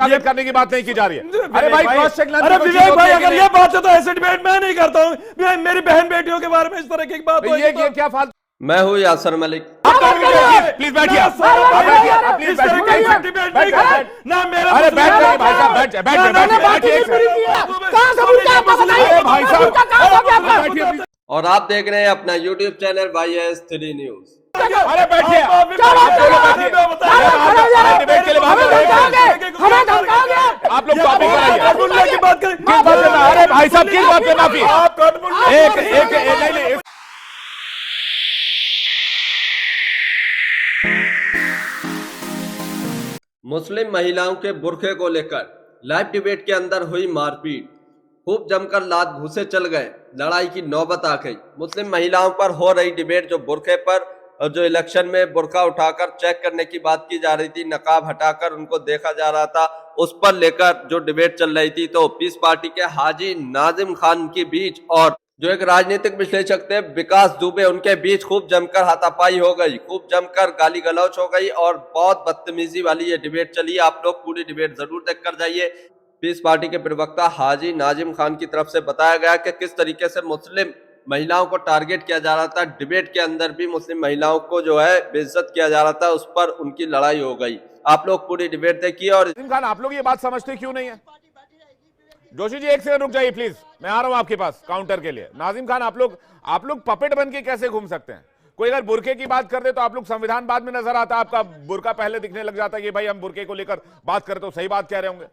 ये करने की बात नहीं की जा रही है। अरे भाई क्रॉस चेक, अरे विवेक भाई, अगर ये बात है तो ऐसे डिबेट मैं नहीं करता हूँ। मेरी बहन बेटियों के बारे में इस तरह की बात ये क्या फालतू। मैं हूँ यासर मलिक। प्लीज बैठिए, प्लीज बैठिए ना मेरा। अरे बैठ जाइए भाई साहब, बैठ जाइए, भाई साहब। और आप देख रहे हैं अपना YouTube चैनल YS3 न्यूज। अरे बैठिए, आप लोग टॉपिक बनाइए। की बात करें। अरे भाई साहब किस बात पे माफी? एक मुस्लिम महिलाओं के बुर्के को लेकर लाइव डिबेट के अंदर हुई मारपीट, खूब जमकर लात घुसे चल गए, लड़ाई की नौबत आ गई। मुस्लिम महिलाओं पर हो रही डिबेट, जो बुर्के पर और जो इलेक्शन में बुर्का उठाकर चेक करने की बात की जा रही थी, नकाब हटाकर उनको देखा जा रहा था, उस पर लेकर जो डिबेट चल रही थी, तो पीस पार्टी के हाजी नाजिम खान के बीच और जो एक राजनीतिक विश्लेषक थे विकास दुबे, उनके बीच खूब जमकर हाथापाई हो गई, खूब जमकर गाली गलौच हो गई और बहुत बदतमीजी वाली ये डिबेट चली। आप लोग पूरी डिबेट जरूर देख कर जाइए। पीस पार्टी के प्रवक्ता हाजी नाजिम खान की तरफ से बताया गया कि किस तरीके से मुस्लिम महिलाओं को टारगेट किया जा रहा था। डिबेट के अंदर भी मुस्लिम महिलाओं को जो है बेइज्जत किया जा रहा था, उस पर उनकी लड़ाई हो गई। आप लोग पूरी डिबेट देखिए। और नाजिम खान, आप लोग ये बात समझते क्यों नहीं है? जोशी जी एक सेकंड रुक जाइए प्लीज, मैं आ रहा हूं आपके पास काउंटर के लिए। नाजिम खान, आप लोग पपेट बन के कैसे घूम सकते हैं? कोई अगर बुरके की बात कर दे तो आप लोग संविधान बाद में नजर आता है, आपका बुरका पहले दिखने लग जाता है कि भाई हम बुरके को लेकर बात करें तो सही बात कह रहे होंगे।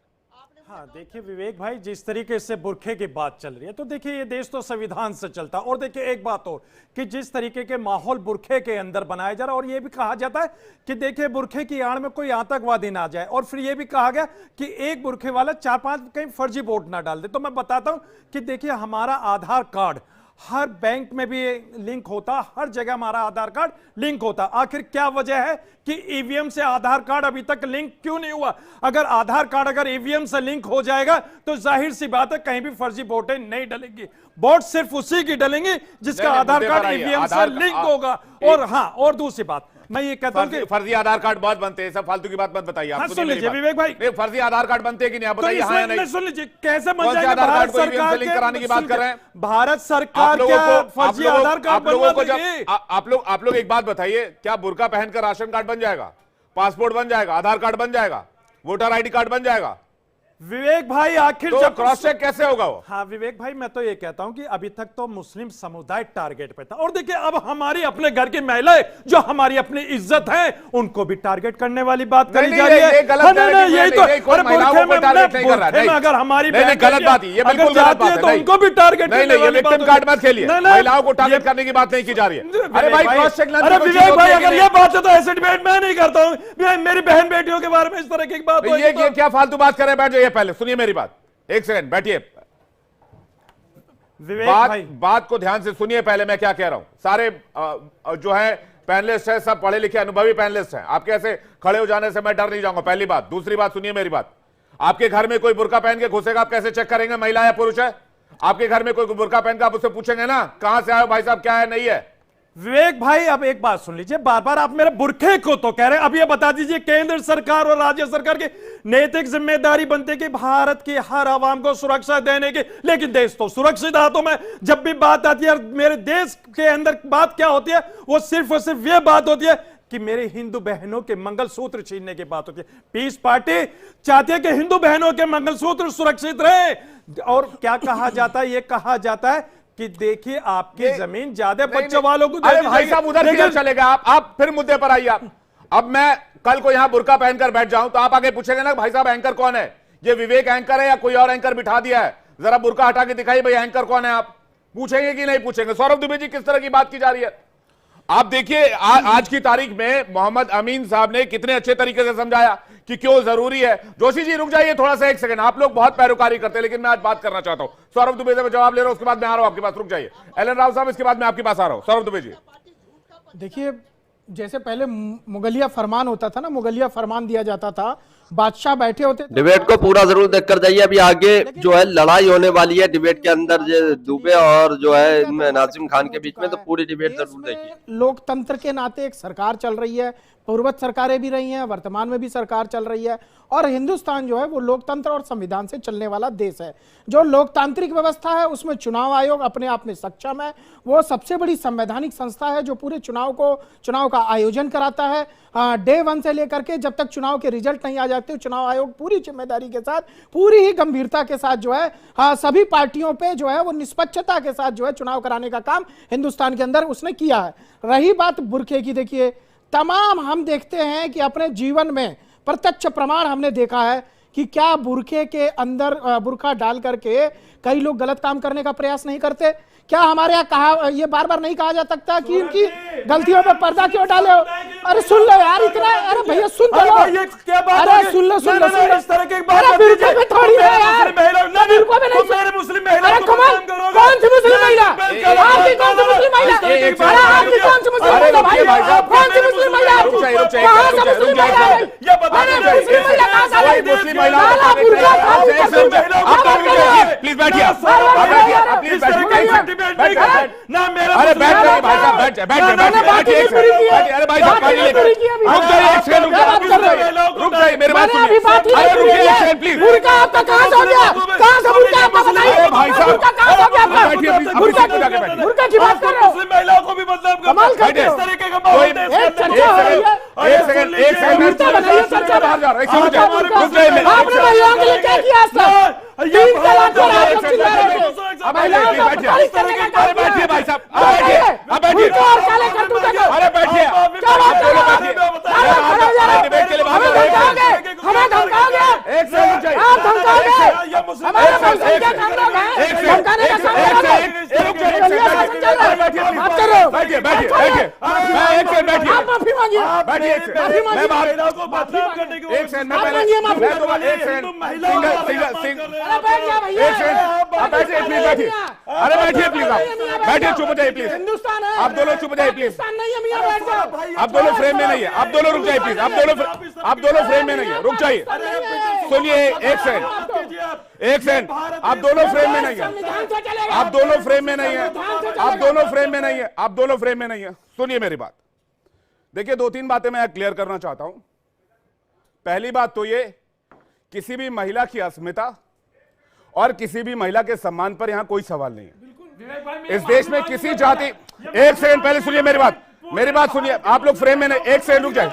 हाँ देखिए विवेक भाई, जिस तरीके से बुरखे की बात चल रही है, तो देखिए ये देश तो संविधान से चलता है। और देखिए एक बात और कि जिस तरीके के माहौल बुरखे के अंदर बनाया जा रहा है, और ये भी कहा जाता है कि देखिए बुरखे की आड़ में कोई आतंकवादी ना जाए, और फिर ये भी कहा गया कि एक बुरखे वाला 4-5 कहीं फर्जी वोट ना डाल दे। तो मैं बताता हूं कि देखिए हमारा आधार कार्ड हर बैंक में भी लिंक होता, हर जगह हमारा आधार कार्ड लिंक होता। आखिर क्या वजह है कि ईवीएम से आधार कार्ड अभी तक लिंक क्यों नहीं हुआ? अगर आधार कार्ड अगर ईवीएम से लिंक हो जाएगा तो जाहिर सी बात है कहीं भी फर्जी वोटें नहीं डलेंगी। वोट सिर्फ उसी की डलेंगी जिसका आधार कार्ड ईवीएम से लिंक होगा। और हाँ, और दूसरी बात मैं ये कहता हूं कि फर्जी आधार कार्ड बहुत बनते हैं, सब फालतू की बात मत बताइए। आप सुन लीजिए विवेक भाई, फर्जी आधार कार्ड बनते हैं कि नहीं आप बताइए। हाँ नहीं सुन लीजिए, कैसे बन जाएगा? भारत सरकार लिंक कराने की बात कर रहे हैं। भारत सरकार क्या फर्जी आधार कार्ड बनवा देगी? आप लोग एक बात बताइए, क्या बुर्का पहनकर राशन कार्ड बन जाएगा, पासपोर्ट बन जाएगा, आधार कार्ड बन जाएगा, वोटर आईडी कार्ड बन जाएगा? विवेक भाई आखिर तो क्रॉस चेक कैसे होगा वो? हाँ विवेक भाई, मैं तो ये कहता हूं कि अभी तक तो मुस्लिम समुदाय टारगेट पे था, और देखिए अब हमारी अपने घर की महिलाएं जो हमारी अपनी इज्जत है उनको भी टारगेट करने वाली बात करी जा रही है। यही तो अगर हमारी गलत बात है, ये बिल्कुल गलत बात है, तो उनको भी टारगेट नहीं, ये विक्टिम कार्ड मत खेलिए। महिलाओं को टारगेट करने की बात नहीं की जा रही है। अरे भाई क्रॉस चेक, अरे विवेक भाई, अगर ये बात है तो ऐसे डिबेट मैं नहीं करता हूं। मेरी बहन बेटियों के बारे में इस तरह की बात, ये क्या फालतू बात कर रहे हैं? बैठ जाइए, पहले सुनिए मेरी बात, एक सेकंड बैठिए। बात को ध्यान से सुनिए पहले मैं क्या कह रहा हूं। सारे जो है पैनलिस्ट है सब पढ़े लिखे अनुभवी पैनलिस्ट हैं। आपके ऐसे खड़े हो जाने से मैं डर नहीं जाऊंगा, पहली बात। दूसरी बात सुनिए मेरी बात, आपके घर में कोई बुर्का पहन के घुसेगा, आप कैसे चेक करेंगे महिला है पुरुष है? आपके घर में कोई बुर्का पहन के आप उससे पूछेंगे ना कहां से आए भाई साहब, क्या है नहीं है? विवेक भाई अब एक बात सुन लीजिए, बार बार आप मेरे बुरखे को तो कह रहे हैं। अब ये बता दीजिए, केंद्र सरकार और राज्य सरकार की नैतिक जिम्मेदारी बनती है कि भारत की हर आवाम को सुरक्षा देने की, लेकिन देश तो सुरक्षित हाथों में। जब भी बात आती है मेरे देश के अंदर, बात क्या होती है? वो सिर्फ और सिर्फ ये बात होती है कि मेरे हिंदू बहनों के मंगलसूत्र छीनने की बात होती है। पीस पार्टी चाहती है कि हिंदू बहनों के मंगलसूत्र सुरक्षित रहे। और क्या कहा जाता है? ये कहा जाता है कि देखिए आपकी जमीन ज्यादा बच्चों वालों को अरे भाई साहब उधर किधर चलेगा? आप फिर मुद्दे पर आइए। आप अब मैं कल को यहां बुर्का पहनकर बैठ जाऊं तो आप आगे पूछेंगे ना भाई साहब एंकर कौन है? ये विवेक एंकर है या कोई और एंकर बिठा दिया है? जरा बुर्का हटा के दिखाइए भाई एंकर कौन है? आप पूछेंगे कि नहीं पूछेंगे? सौरभ दुबे जी, किस तरह की बात की जा रही है? आप देखिए आज की तारीख में मोहम्मद अमीन साहब ने कितने अच्छे तरीके से समझाया कि क्यों जरूरी है। जोशी जी रुक जाइए थोड़ा सा, एक सेकंड। आप लोग बहुत पैरोकारी करते हैं लेकिन मैं आज बात करना चाहता हूं। सौरभ दुबे से मैं जवाब ले रहा हूं, उसके बाद मैं आ रहा हूं आपके पास। रुक जाइए एलन राव साहब, इसके बाद मैं आपके पास आ रहा हूं। सौरभ दुबे जी देखिए, जैसे पहले मुगलिया फरमान होता था ना, मुगलिया फरमान दिया जाता था बादशाह बैठे होते थे। डिबेट को पूरा जरूर देखकर जाइए। अभी आगे जो है लड़ाई होने वाली है डिबेट के अंदर, जो दुबे और जो है इनमें नाजिम खान के बीच में, तो पूरी डिबेट जरूर देखिए। लोकतंत्र के नाते एक सरकार चल रही है, पूर्वत सरकारें भी रही हैं, वर्तमान में भी सरकार चल रही है, और हिंदुस्तान जो है वो लोकतंत्र और संविधान से चलने वाला देश है। जो लोकतांत्रिक व्यवस्था है उसमें चुनाव आयोग अपने आप में सक्षम है। वो सबसे बड़ी संवैधानिक संस्था है जो पूरे चुनाव का आयोजन कराता है। डे 1 से लेकर के जब तक चुनाव के रिजल्ट नहीं आ जाते, चुनाव आयोग पूरी जिम्मेदारी के साथ, पूरी ही गंभीरता के साथ जो है सभी पार्टियों पे जो है वो निष्पक्षता के साथ जो है चुनाव कराने का काम हिंदुस्तान के अंदर उसने किया है। रही बात बुर्के की, देखिए तमाम हम देखते हैं कि अपने जीवन में प्रत्यक्ष प्रमाण हमने देखा है कि क्या बुर्के के अंदर बुर्का डाल करके कई लोग गलत काम करने का प्रयास नहीं करते। क्या हमारे यहाँ कहा, ये बार बार नहीं कहा जा सकता कि इनकी गलतियों पे पर्दा क्यों डाले हो? अरे सुन लो यार इतना, अरे भैया सुन तो लो, अरे सुन लो अरे बुर्के में थोड़ी है यार, बुर्कों में नहीं। अरे कमाल, कौन सी मुस्लिम महिला? आपकी कौन सी मुस्लिम महिला? अरे आपकी कौन सी मुस्लिम महिला भाई? कौन सी मुस्लिम महिला? कहाँ से मुस्लिम महिला है? अरे मुस्लिम महिला कहाँ से आई? मुस्लिम महिला प्लीज बैठिए, प्लीज बैठिए। अरे बैठ जाइए भाई साहब, बैठ जाइए, बैठिए। अरे भाई साहब गाड़ी लेकर रुक जाइए, एक सेकंड रुक जाइए, मेरे बात सुनिए। अरे रुकिए एक सेकंड प्लीज। बुर्का आपका कहाँ से हो गया? कहाँ से बुर्का आपका बताइए? भाई साहब बुर्का कहाँ से हो गया आपका? बैठिए प्लीज, बुर्का की जाके बैठिए। बुर्का की बात कर रहे हो? मुस्लिम महिलाओं को भी बदनाम कमाल करते हो। एक चर्चा हो रही है, एक सेकंड मुर्चा बनाइए, चर्चा बाहर जा रहा है। आपने महिलाओं के लिए क्या किया आज तक? 3 तलाक पर आप लोग चिल्ला रहे थे। महिलाओं का अपमानित करने का काम किया। बैठिए भाई साहब, बैठिए। बुर्का और काले करतूतों को अरे बैठिए, क्या बात कर रहे हो? डिबेट के लिए बाहर हमें धमकाओगे? हमें धमकाओगे? एक सेकंड रुक जाइए। आप धमकाओगे? हमारे मौसम क्या काम लोग हैं? धमकाने का काम कर रहे हो? आप करो। बैठिए, मैं एक सेकंड बैठिए, आप माफी मांगिए। बैठिए एक सेकंड, माफी मांगिए। मैं बाहर महिलाओं को बदनाम करने की एक सेकंड, मैं आप पहले मांगिए माफी। मैं तो एक सेकंड सिंगल अरे बैठ जा भैया। एक सेकंड, आप बैठिए प्लीज, बैठिए। अरे बैठिए प्लीज, आप बैठिए, चुप हो जाइए प्लीज। हिंदुस्तान है, आप दोनों चुप हो जाइए प्लीज। पाकिस्तान नहीं है मियां, बैठ जाओ। आप दोनों फ्रेम में नहीं है, आप दोनों रुक जाइए प्लीज। आप दोनों फ्रेम में नहीं है, रुक जाइए। सुनिए एक सेकंड, आप दोनों फ्रेम में नहीं है, आप दोनों फ्रेम में नहीं है, आप दोनों फ्रेम में नहीं है, आप दोनों फ्रेम में नहीं है। सुनिए मेरी बात, देखिए 2-3 बातें मैं क्लियर करना चाहता हूं। पहली बात तो ये, किसी भी महिला की अस्मिता और किसी भी महिला के सम्मान पर यहां कोई सवाल नहीं है। इस देश में किसी जाति, एक सेकंड पहले सुनिए मेरी बात सुनिए। आप लोग फ्रेम में नहीं, एक सेकंड रुक जाए,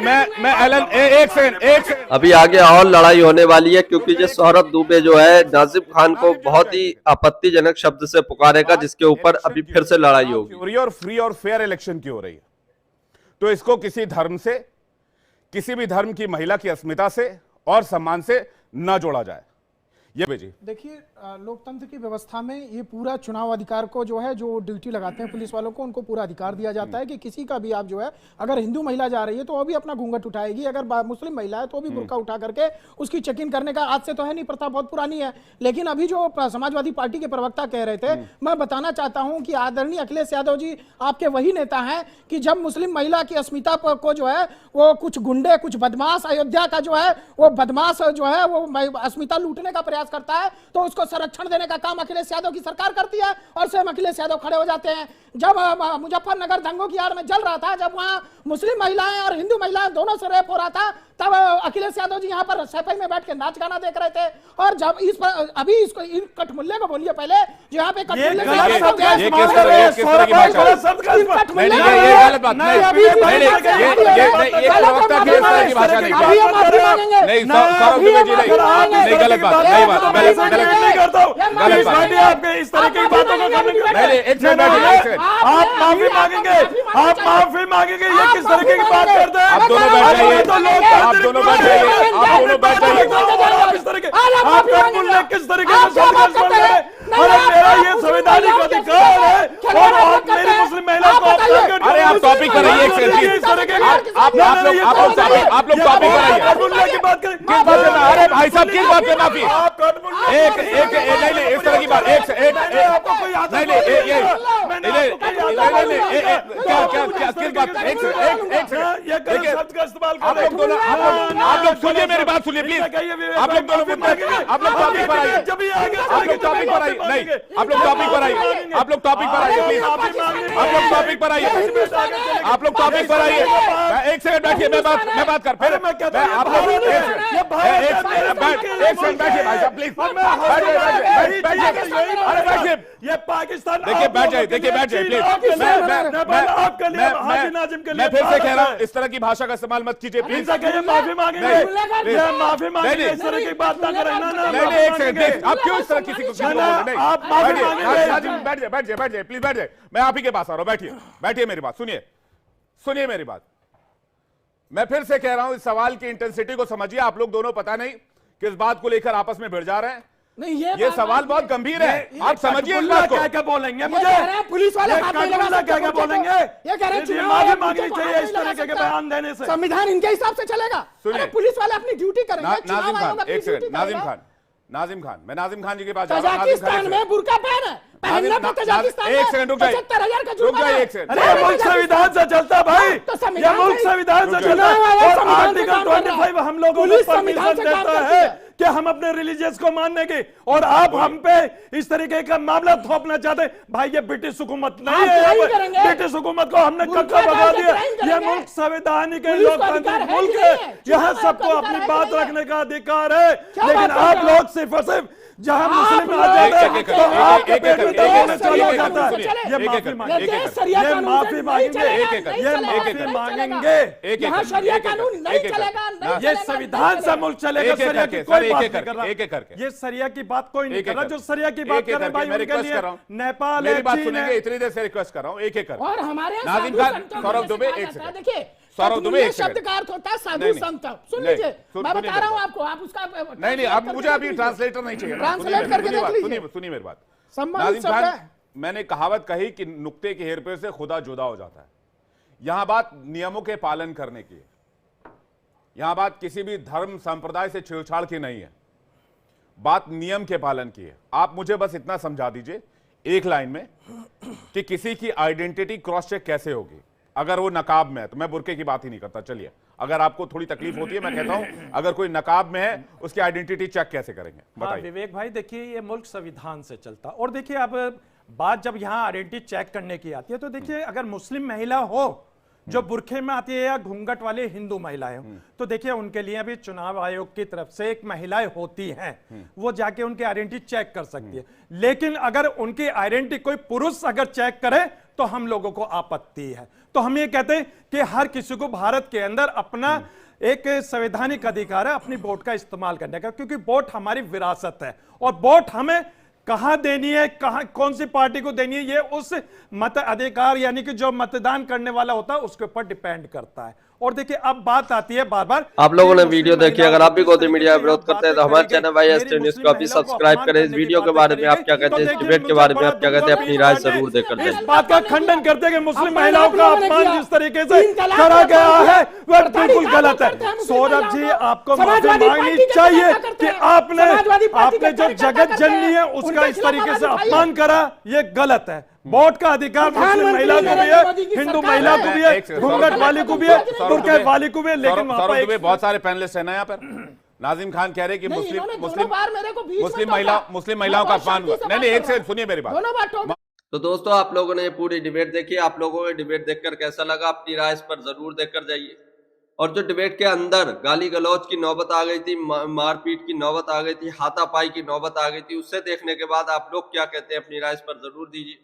मैं एलन एक सेकंड। अभी आगे और लड़ाई होने वाली है, क्योंकि ये सोहरब दुबे जो है नाजिम खान को बहुत ही आपत्तिजनक शब्द से पुकारेगा, जिसके ऊपर अभी फिर से लड़ाई होगी। और फ्री और फेयर इलेक्शन की हो रही है, तो इसको किसी धर्म से, किसी भी धर्म की महिला की अस्मिता से और सम्मान से न जोड़ा जाए। ये भेजी देखिए, लोकतंत्र की व्यवस्था में ये पूरा चुनाव अधिकार को जो है, जो ड्यूटी लगाते हैं पुलिस वालों को, उनको पूरा अधिकार दिया जाता है कि किसी का भी आप जो है, अगर हिंदू महिला जा रही है तो वो भी अपना घूंघट उठाएगी, अगर मुस्लिम महिला है तो भी बुर्का उठा करके उसकी चेकिंग करने का, आज से तो है नहीं, प्रथा बहुत पुरानी है। लेकिन अभी जो समाजवादी पार्टी के प्रवक्ता कह रहे थे, मैं बताना चाहता हूं कि आदरणीय अखिलेश यादव जी आपके वही नेता हैं कि जब मुस्लिम महिला की अस्मिता को जो है वो कुछ गुंडे, कुछ बदमाश, अयोध्या का जो है वो बदमाश जो है वो अस्मिता लूटने का प्रयास करता है, तो उसको संरक्षण देने का काम अखिलेश यादव की सरकार करती है और स्वयं अखिलेश यादव खड़े हो जाते हैं। जब मुजफ्फरनगर दंगों की आड़ में जल रहा था, जब वहां मुस्लिम महिलाएं और हिंदू महिलाएं दोनों से रेप हो रहा था, तब अखिलेश यादव जी यहाँ पर सफाई में बैठ के नाच गाना देख रहे थे। और जब इस पर अभी इसको इन कठमुल्ले को बोलिए पहले, जो यहाँ पे कठमुल्ले आप माफी मांगेंगे, आप माफी मांगेंगे, ये किस तरीके की बात करते हैं? आप दोनों बैठ जाइए, आप दोनों बैठ जाइए, आप दोनों बैठ जाइए। आपका पुण्य किस तरीके से अरे मेरा ये संवैधानिक अधिकार है और आप मेरी मुस्लिम महिला को अरे आप टॉपिक कराइए, आप लोग टॉपिक कराइए। की बात करें, किस बात पे? अरे भाई साहब किस बात पे माफी? नहीं इस तरह की बात आपको कोई आता नहीं क्या किस बात ये गलत शब्द का इस्तेमाल कर आप लोग दोनों आप लोग सुनिए मेरी बात सुनिए प्लीज आप लोग दोनों आप लोग टॉपिक पर आइए आप लोग टॉपिक पर आइए नहीं आप लोग टॉपिक पर आइए आप लोग टॉपिक पर आइए प्लीज आप लोग टॉपिक पर आइए आप लोग टॉपिक पर आइए एक सेकंड बैठिए मैं बात कर फिर मैं आप लोग एक सेकंड बैठिए भाई साहब प्लीज अरे बैठिए ये पाकिस्तान देखिए बैठ जाइए प्लीज मैं फिर से कह रहा हूँ इस तरह की भाषा का इस्तेमाल मत कीजिए प्लीज माफी मांगेंगे माफी मांगेंगे इस तरह की बात ना करें नहीं एक सेकंड आप क्यों इस तरह किसी को आप माफी मांगेंगे बैठ जाइए प्लीज बैठ जाइए मैं आप ही के पास आ रहा हूँ बैठिए मेरी बात सुनिए मेरी बात मैं फिर से कह रहा हूं इस सवाल की इंटेंसिटी को समझिए आप लोग दोनों पता नहीं किस बात को लेकर आपस में भिड़ जा रहे हैं नहीं ये सवाल बहुत गंभीर है आप समझिए इस बात को क्या बोलेंगे मुझे पुलिस वाले हाथ नहीं लगा सकते, क्या बोलेंगे ये कह रहे हैं चुनाव माफी है, मांगनी मुझे चाहिए हाथ इस नहीं लगा तरीके के सकता। बयान देने से संविधान इनके हिसाब से चलेगा। सुनिए। अरे पुलिस वाले अपनी ड्यूटी करेंगे, चुनाव नाजिम आयोग खान अपनी एक ड्यूटी सेकंड करेगा। नाजिम खान मैं नाजिम खान जी के पास जा रहा हूं तजाकिस्तान में बुर्का पहन है, पहनने पर तजाकिस्तान में एक सेकंड रुक जाइए 75,000 का रुक जुर्माना जाइए है। एक सेकंड अरे मुल्क संविधान से चलता है भाई तो ये संविधान मुल्क से- संविधान से रुक चलता जाइए। है और संविधान से आर्टिकल काम कर रहा है। 25 हम लोगों को पुलिस संविधान परमिशन से काम देता करती है है। कि हम अपने रिलीजियस को मानने की और आप हम पे इस तरीके का मामला थोपना चाहते हैं। भाई ये ब्रिटिश हुकूमत नहीं आप क्राइम है करेंगे। ब्रिटिश हुकूमत को हमने बुर्का कक्का भगा डाल के दिया क्राइम ये करेंगे। मुल्क संवैधानिक पुलिस को लोकतांत्रिक अधिकार है मुल्क कि है नहीं है? यहाँ चुनाव सबको का अपनी अधिकार है बात कि नहीं है? रखने का अधिकार है क्या लेकिन बात आप कर रहे लोग सिर्फ और सिर्फ जहां आप मुस्लिम लोग आ जाते हैं एक-एक तो करके, आपके एक-एक पेट में करके, दबाव एक-एक चला करके, जाता है एक-एक ये करके, माफी एक-एक मांगेंगे करके, ये शरिया ये कानून माफी से मांगेंगे नहीं एक-एक चलेगा, करके, ये नहीं माफी चलेगा, मांगेंगे एक-एक यहाँ करके, शरिया एक-एक कानून करके, नहीं एक-एक चलेगा, करके। नहीं ये चलेगा, संविधान नहीं से मुल्क चलेगा एक-एक सरिया करके, की कोई सर, बात एक-एक नहीं कर रहा करके, एक-एक करके। ये सरिया की बात कोई नहीं एक-एक कर रहा करके। जो सरिया की बात एक-एक कर रहे हैं करके, भाई मैं उनके रिक्वेस्ट लिए कर रहा हूं। नेपाल मेरी है, बात चीन सुनेंगे है। इतनी देर से रिक्वेस्ट कर रहा हूं एक एक कर और हमारे यहाँ नाजिम साधु खान, संतों सौरभ में दुबे, से एक कहा जाता है, सेकंड। देखिए सौरभ दुबे, तत्मुल्य एक सेकंड। शब्द का अर्थ होता है साधु नहीं, संत। सुन नहीं, लीजिए मैं सुनिए बता रहा हूँ मेरी आपको, आप उसका नहीं अब मुझे अभी ट्रांसलेटर नहीं चाहिए ट्रांसलेट करके देख लीजिए। सुनिए मेरी बात सम्मानित नाजिम शब्द खान है। मैंने कहावत कही कि नुक्ते के हेरफेर से खुदा जुदा हो जाता है यहां बात नियमों के पालन करने की है यहां बात किसी भी धर्म संप्रदाय से छेड़छाड़ की नहीं है बात नियम के पालन की है आप मुझे बस इतना समझा दीजिए एक लाइन में कि किसी की आइडेंटिटी क्रॉस चेक कैसे होगी अगर वो नकाब में है तो मैं बुर्के की बात ही नहीं करता चलिए अगर आपको थोड़ी तकलीफ होती है मैं कहता हूं अगर कोई नकाब में है उसकी आइडेंटिटी चेक कैसे करेंगे हाँ, बताइए विवेक भाई देखिए ये मुल्क संविधान से चलता और देखिए अब बात जब यहाँ आइडेंटिटी चेक करने की आती है तो देखिए अगर मुस्लिम महिला हो जो बुरखे में आती है या घूंघट वाले हिंदू महिलाएं हो तो देखिए उनके लिए भी चुनाव आयोग की तरफ से एक महिलाएं होती हैं वो जाके उनकी आइडेंटिटी चेक कर सकती है लेकिन अगर उनकी आइडेंटिटी कोई पुरुष अगर चेक करे तो हम लोगों को आपत्ति है तो हम ये कहते हैं कि हर किसी को भारत के अंदर अपना एक संवैधानिक अधिकार है अपनी वोट का इस्तेमाल करने का क्योंकि वोट हमारी विरासत है और वोट हमें कहां देनी है कहां कौन सी पार्टी को देनी है ये उस मत अधिकार यानी कि जो मतदान करने वाला होता है उसके ऊपर डिपेंड करता है और देखिए अब बात आती है बार बार आप लोगों ने वीडियो देखी अगर आप भी गोदी मीडिया का विरोध करते हैं तो हमारे चैनल वाई एस न्यूज को अभी सब्सक्राइब करें इस वीडियो के बारे में आप क्या कहते हैं इस डिबेट के बारे में आप क्या कहते हैं अपनी राय जरूर देकर दें इस बात का खंडन करते हैं कि मुस्लिम महिलाओं का अपमान जिस तरीके से करा गया है वह बिल्कुल गलत है सौरभ जी आपको माफी मांगनी चाहिए कि आपने जो जगत जननी है उसका इस तरीके से अपमान करा ये गलत है वोट का अधिकार मुस्लिम महिला को भी है हिंदू महिला को भी है घूंघट वाली को भी है बुर्के वाली को भी है लेकिन वहां पर एक बहुत सारे पैनलिस्ट हैं ना यहाँ पर नाजिम खान कह रहे कि मुस्लिम महिलाओं का अपमान हुआ नहीं एक से सुनिए मेरी बात तो दोस्तों आप लोगों ने ये पूरी डिबेट देखी आप लोगों को डिबेट देखकर कैसा लगा अपनी राय इस पर जरूर देखकर जाइए और जो डिबेट के अंदर गाली गलौज की नौबत आ गई थी मारपीट की नौबत आ गई थी हाथापाई की नौबत आ गई थी उससे देखने के बाद आप लोग क्या कहते हैं अपनी राय इस पर जरूर दीजिए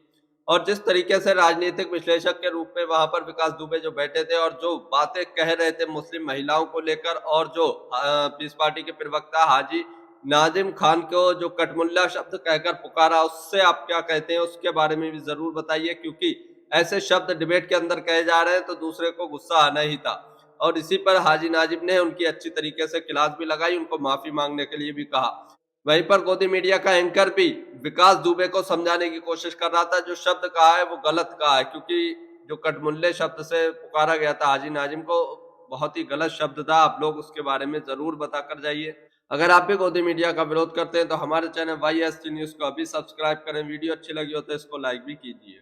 और जिस तरीके से राजनीतिक विश्लेषक के रूप में वहां पर विकास दुबे जो बैठे थे और जो बातें कह रहे थे मुस्लिम महिलाओं को लेकर और जो पीस पार्टी के प्रवक्ता हाजी नाजिम खान को जो कटमुल्ला शब्द कहकर पुकारा उससे आप क्या कहते हैं उसके बारे में भी जरूर बताइए क्योंकि ऐसे शब्द डिबेट के अंदर कहे जा रहे हैं तो दूसरे को गुस्सा आना ही था और इसी पर हाजी नाजिम ने उनकी अच्छी तरीके से क्लास भी लगाई उनको माफी मांगने के लिए भी कहा वहीं पर गोदी मीडिया का एंकर भी विकास दुबे को समझाने की कोशिश कर रहा था जो शब्द कहा है वो गलत कहा है क्योंकि जो कटमुल्ले शब्द से पुकारा गया था हाजी नाजिम को बहुत ही गलत शब्द था आप लोग उसके बारे में जरूर बताकर जाइए अगर आप भी गोदी मीडिया का विरोध करते हैं तो हमारे चैनल YSG न्यूज को अभी सब्सक्राइब करें। वीडियो अच्छी लगी हो तो इसको लाइक भी कीजिए।